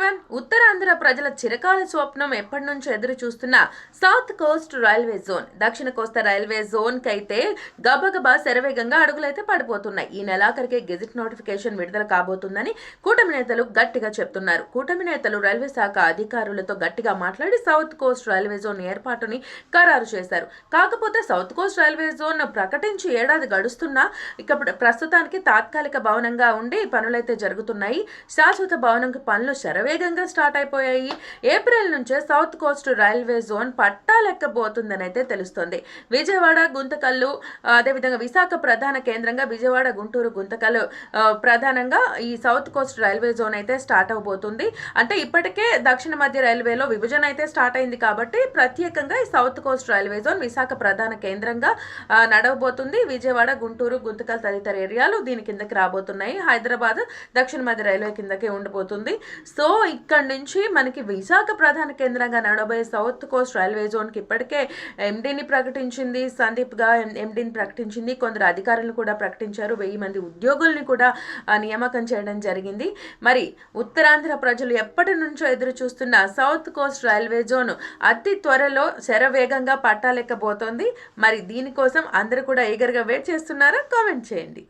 Everyone, Uttarandhra ప్రజల చిరకాల స్వప్నం ఎప్పటి నుంచో ఎదురు చూస్తున్న సౌత్ కోస్ట్ రైల్వే జోన్, దక్షిణ కోస్తా రైల్వే జోన్ కైతే గబగబా శరవేగంగా అడుగులైతే పడిపోతున్నాయి. ఈ నెలాఖరికే గెజిట్ నోటిఫికేషన్ విడుదల కాబోతుందని కూటమి నేతలు గట్టిగా చెప్తున్నారు. కూటమి నేతలు రైల్వే శాఖ అధికారులతో గట్టిగా మాట్లాడి సౌత్ కోస్ట్ రైల్వే జోన్ ఏర్పాటుని ఖరారు చేశారు. కాకపోతే సౌత్ కోస్ట్ రైల్వే జోన్ ప్రకటించి ఏడాది గడుస్తున్నా ఇక ప్రస్తుతానికి తాత్కాలిక భవనంగా ఉండి పనులైతే జరుగుతున్నాయి. శాశ్వత భవనం పనులు శరవేగంగా స్టార్ట్ అయిపోయాయి. ఏప్రిల్ నుంచే సౌత్ కోస్ట్ రైల్వే జోన్ పట్టాలెక్కబోతుందని అయితే తెలుస్తోంది. విజయవాడ, గుంతకల్లు, అదేవిధంగా విశాఖ ప్రధాన కేంద్రంగా విజయవాడ, గుంటూరు, గుంతకల్లు ప్రధానంగా ఈ సౌత్ కోస్ట్ రైల్వే జోన్ అయితే స్టార్ట్ అవబోతుంది. అంటే ఇప్పటికే దక్షిణ మధ్య రైల్వేలో విభజన అయితే స్టార్ట్ అయింది కాబట్టి ప్రత్యేకంగా ఈ south Coast railway zone Visakha ప్రధాన కేంద్రంగా నడవబోతుంది. విజయవాడ, గుంటూరు, గుంతకల్ తదితర ఏరియాలు దీని కిందకి రాబోతున్నాయి. హైదరాబాద్ దక్షిణ మధ్య రైల్వే కిందకే ఉండబోతుంది. సో ఇక్కడ నుంచి మనకి విశాఖ ప్రధాన కేంద్రంగా నడవబోయే సౌత్ కోస్ట్ రైల్వే జోన్కి ఇప్పటికే ఎండీని ప్రకటించింది, సందీప్గా ఎండీని ప్రకటించింది. కొందరు అధికారులను కూడా ప్రకటించారు. 1000 మంది ఉద్యోగుల్ని కూడా నియామకం చేయడం జరిగింది. మరి ఉత్తరాంధ్ర ప్రజలు ఎప్పటి నుంచో ఎదురు చూస్తున్న సౌత్ కోస్ట్ రైల్వే జోన్ అతి త్వరలో శరవేగంగా పట్టాలెక్కబోతోంది. మరి దీనికోసం అందరూ కూడా ఈగర్గా వెయిట్ చేస్తున్నారా? కామెంట్ చేయండి.